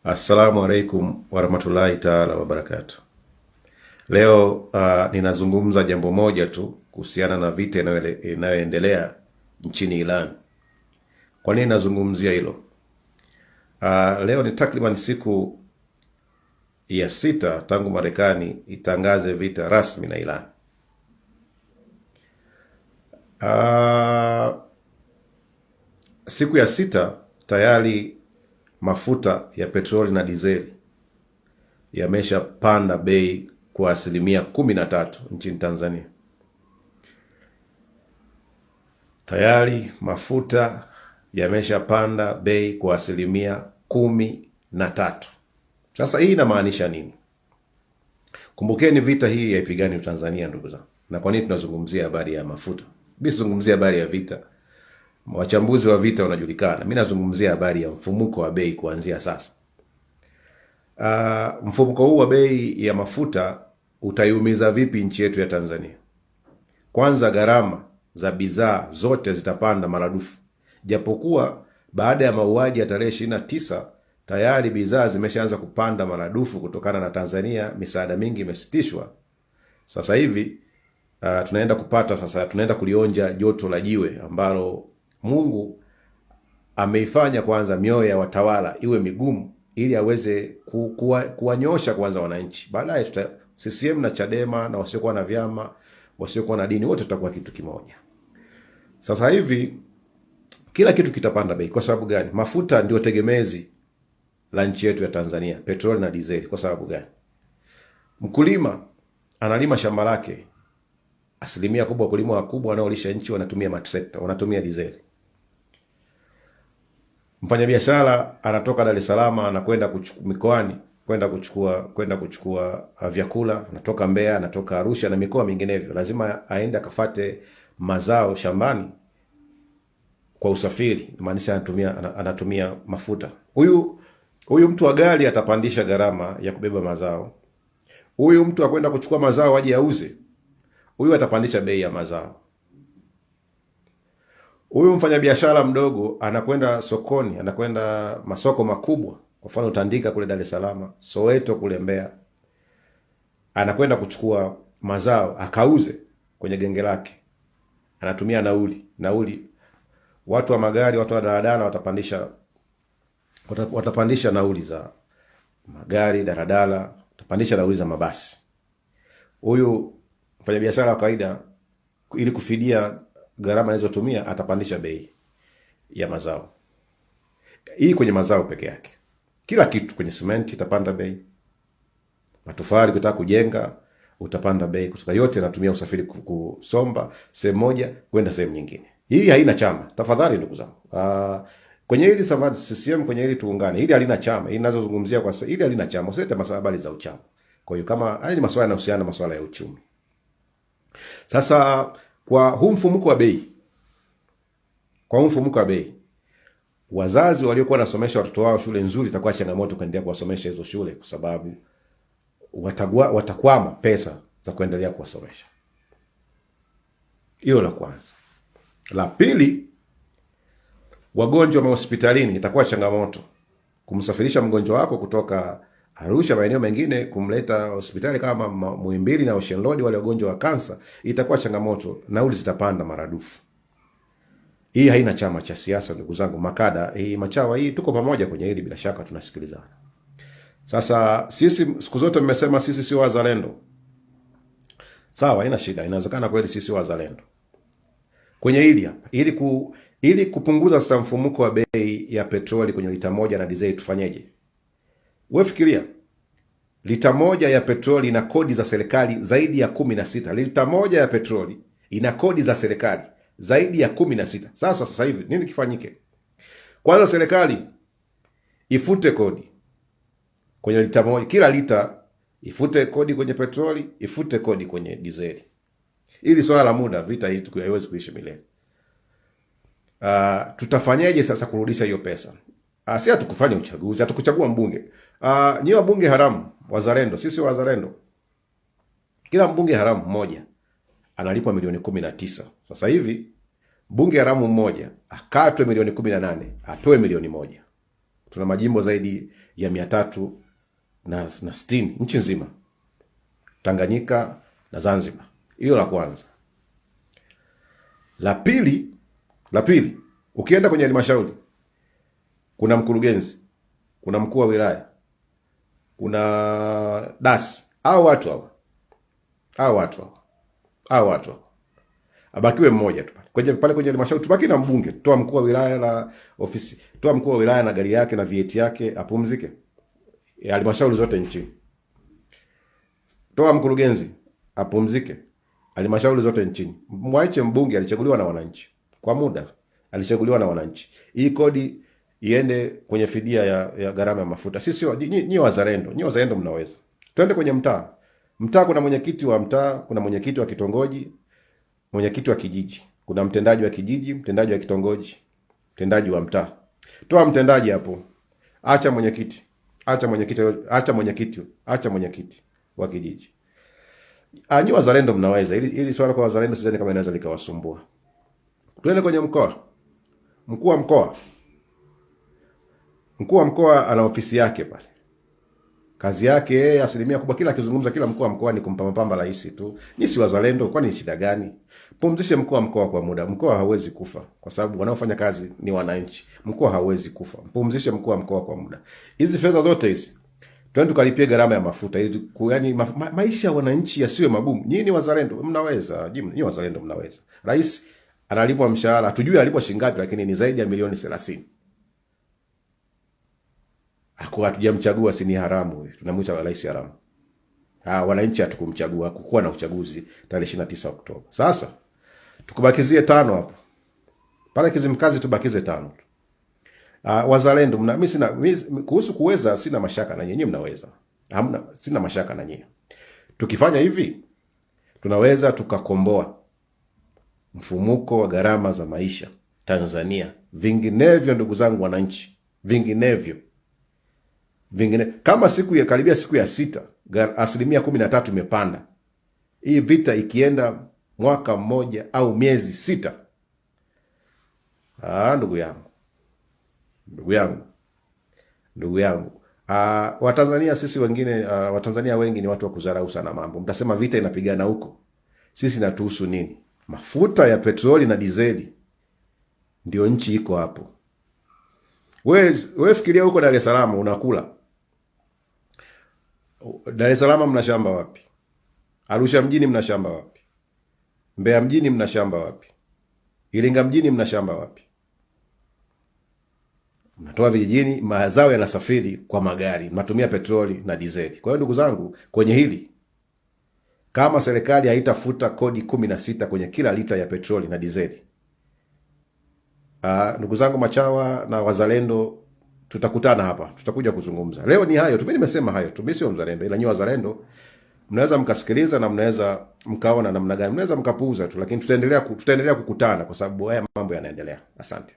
Assalamu alaikum warahmatullahi taala wabarakatuh. Leo ninazungumza jambo moja tu kuhusiana na vita inayoendelea nchini Iran. Kwa nini nazungumzia hilo? Leo ni takriban siku ya 6 tangu Marekani itangaze vita rasmi na Iran. Siku ya 6 tayari mafuta ya petroli na dizeli yameshapanda bei kwa 13% nchini Tanzania. Tayari mafuta yameshapanda bei kwa 13%. Sasa hii inamaanisha nini? Kumbukeni vita hii haipigani Tanzania, ndugu zangu. Na kwa nini tunazungumzia habari ya mafuta? Mimi sizungumzia habari ya vita. Wachambuzi wa vita wanajulikana. Mimi nazungumzia habari ya mfumuko wa bei kuanzia sasa. Mfumuko huu wa bei ya mafuta utaiumiza vipi nchi yetu ya Tanzania? Kwanza, gharama za bidhaa zote zitapanda maradufu. Japokuwa baada ya mauaji ya tarehe 29 tayari bidhaa zimeshaanza kupanda maradufu kutokana na Tanzania misaada mingi imesitishwa. Sasa hivi tunaenda kulionja joto la jiwe ambalo Mungu ameifanya kwanza mioyo ya watawala iwe migumu ili aweze kuwanyosha kwanza wananchi. Baadaye CCM na Chadema na wasiokuwa na vyama, wasiokuwa na dini, wote tutakuwa kitu kimoja. Sasa hivi kila kitu kitapanda bei. Kwa sababu gani? Mafuta ndio tegemezi la nchi yetu ya Tanzania, petroli na dizeli. Kwa sababu gani? Mkulima analima shamba lake, asilimia kubwa wakulima wakubwa wanaolisha nchi wanatumia matrekta, wanatumia dizeli. Mfanyabiashara anatoka Dar es Salaam anakwenda mikoani kwenda kuchukua vyakula, anatoka Mbeya, anatoka Arusha na mikoa minginevyo, lazima aende akafate mazao shambani kwa usafiri, maanisha anatumia mafuta. Huyu mtu wa gari atapandisha gharama ya kubeba mazao. Huyu mtu akwenda kuchukua mazao aje auze, huyu atapandisha bei ya mazao. Huyu mfanyabiashara mdogo anakwenda sokoni, anakwenda masoko makubwa, kwa mfano Tandika kule Dar es Salaam, Soweto kule Mbeya, anakwenda kuchukua mazao akauze kwenye genge lake, anatumia nauli. Watu wa magari, watu wa daladala watapandisha nauli za magari, daladala, watapandisha nauli za mabasi. Huyu mfanyabiashara wa kawaida ili kufidia gharama anazotumia atapandisha bei ya mazao. Hii kwenye mazao peke yake. Kila kitu, kwenye simenti itapanda bei. Matofali kutaka kujenga utapanda bei, kutoka yote natumia usafiri kusomba sehemu moja kwenda sehemu nyingine. Hii haina chama. Tafadhali ndugu zangu. Kwenye hili savadi CCM, kwenye hili tuungane. Hili halina chama. Hili ninazozungumzia kwa sasa, hili halina chama. Usilete masuala za uchama. Kwa hiyo kama haya ni masuala yanayohusiana na masuala ya uchumi. Sasa kwa huu mfumuko wa bei, wazazi waliokuwa wanasomesha watoto wao shule nzuri itakuwa changamoto kuendelea kuwasomesha hizo shule, kwa sababu watakwama pesa za kuendelea kuwasomesha. Hilo la kwanza. La pili, wagonjwa wa hospitalini itakuwa changamoto kumsafirisha mgonjwa wako kutoka Arusha maeneo mengine kumleta hospitali kama Muhimbili na Ocean Road, wale wagonjwa wa kansa, itakuwa changamoto, nauli zitapanda maradufu. Hii haina chama cha siasa ndugu zangu, makada hii machawa hii, tuko pamoja kwenye hili, bila shaka tunasikilizana. Sasa sisi siku zote mmesema sisi sio wazalendo. Sawa, haina shida, inawezekana kweli sisi sio wazalendo. Kwenye hili hapa, ili kupunguza sasa mfumuko wa bei ya petroli kwenye lita moja na dizeli tufanyeje? Wewe fikiria, lita moja ya petroli ina kodi za serikali zaidi ya 16. Lita moja ya petroli ina kodi za serikali zaidi ya 16. Sasa hivi nini kifanyike? Kwanza serikali ifute kodi kwenye lita moja, kila lita ifute kodi kwenye petroli, ifute kodi kwenye dizeli. Ili swala la muda, vita hii haiwezi kuishi milele. Tutafanyaje sasa kurudisha hiyo pesa? Si hatukufanya uchaguzi, hatukuchagua mbunge. Nyi wabunge haramu, wazalendo, sisi wazalendo. Kila mbunge haramu mmoja analipwa milioni 19. Sasa hivi mbunge haramu mmoja akatwe milioni 18, atoe milioni 1. Tuna majimbo zaidi ya 360 nchi nzima, Tanganyika na Zanzibar. Hiyo la kwanza. La pili, ukienda kwenye halmashauri kuna mkurugenzi, kuna mkuu wa wilaya, kuna dasi. Hao watu abakiwe mmoja tu pale kwenye halmashauri, tubaki na mbunge. Toa mkuu wa wilaya na ofisi, toa mkuu wa wilaya na gari yake na vieti yake, apumzike. Halmashauri zote nchini. Toa mkurugenzi, apumzike. Halmashauri zote nchini. Mwache mbunge, alichaguliwa na wananchi kwa muda, alichaguliwa na wananchi. Hii kodi iende kwenye fidia ya gharama ya mafuta. Sisi nyinyi wazalendo mnaweza. Twende kwenye mtaa. Mtaa kuna mwenyekiti wa mtaa, kuna mwenyekiti wa kitongoji, mwenyekiti wa kijiji, kuna mtendaji wa kijiji, mtendaji wa kitongoji, mtendaji wa mtaa. Toa mtendaji hapo. Acha mwenyekiti wa kijiji. Nyinyi wazalendo mnaweza. Ili swala kwa wazalendo sidhani kama inaweza likawasumbua. Tuende kwenye mkoa. Mkuu wa mkoa ana ofisi yake pale. Kazi yake yeye asilimia kubwa, kila akizungumza, kila mkuu wa mkoa ni kumpamba rais tu. Ni si wazalendo, kwani shida gani? Pumzishe mkuu wa mkoa kwa muda. Mkoa hauwezi kufa kwa sababu wanaofanya kazi ni wananchi. Mkoa hauwezi kufa. Pumzishe mkuu wa mkoa kwa muda. Hizi fedha zote hizi twende tukalipie gharama ya mafuta ili yani maisha ya wananchi yasiwe magumu. Nyinyi wazalendo mnaweza. Nyinyi wazalendo mnaweza. Rais analipwa mshahara, tujue alipwa shilingi ngapi, lakini ni zaidi ya milioni 30. Hatujamchagua, si ni haramu huyu. Tunamwita rais haramu. Wananchi hatukumchagua, kukuwa na uchaguzi tarehe 29 Oktoba. Sasa tukubakizie 5 hapo. Pale Kizimkazi tubakize 5 tu. Wazalendo mimi kuhusu kuweza sina mashaka na nyinyi mnaweza. Sina mashaka na nyinyi. Tukifanya hivi tunaweza tukakomboa mfumuko wa gharama za maisha Tanzania. Vinginevyo ndugu zangu wananchi, vinginevyo kama karibia siku ya 6 13% imepanda. Hii vita ikienda mwaka mmoja au miezi 6, ndugu yangu Watanzania sisi wengine, Watanzania wengi ni watu wa kudharau sana mambo. Mtasema vita inapigana huko, sisi natuhusu nini? Mafuta ya petroli na dizeli ndio nchi iko hapo. Wewe fikiria huko Dar es Salaam unakula. Dar es Salaam mna shamba wapi? Arusha mjini mna shamba wapi? Mbeya mjini mna shamba wapi? Iringa mjini mna shamba wapi? Mnatoa vijijini, mazao yanasafiri kwa magari, mnatumia petroli na dizeli. Kwa hiyo ndugu zangu, kwenye hili kama serikali haitafuta kodi 16 kwenye kila lita ya petroli na dizeli, ndugu zangu machawa na wazalendo, tutakutana hapa, tutakuja kuzungumza. Leo ni hayo tu, mimi nimesema hayo tu. Mimi sio mzalendo, ila nyinyi wazalendo mnaweza mkasikiliza na mnaweza mkaona namna gani, mnaweza mkapuuza tu, lakini tutaendelea kukutana kwa sababu haya mambo yanaendelea. Asante.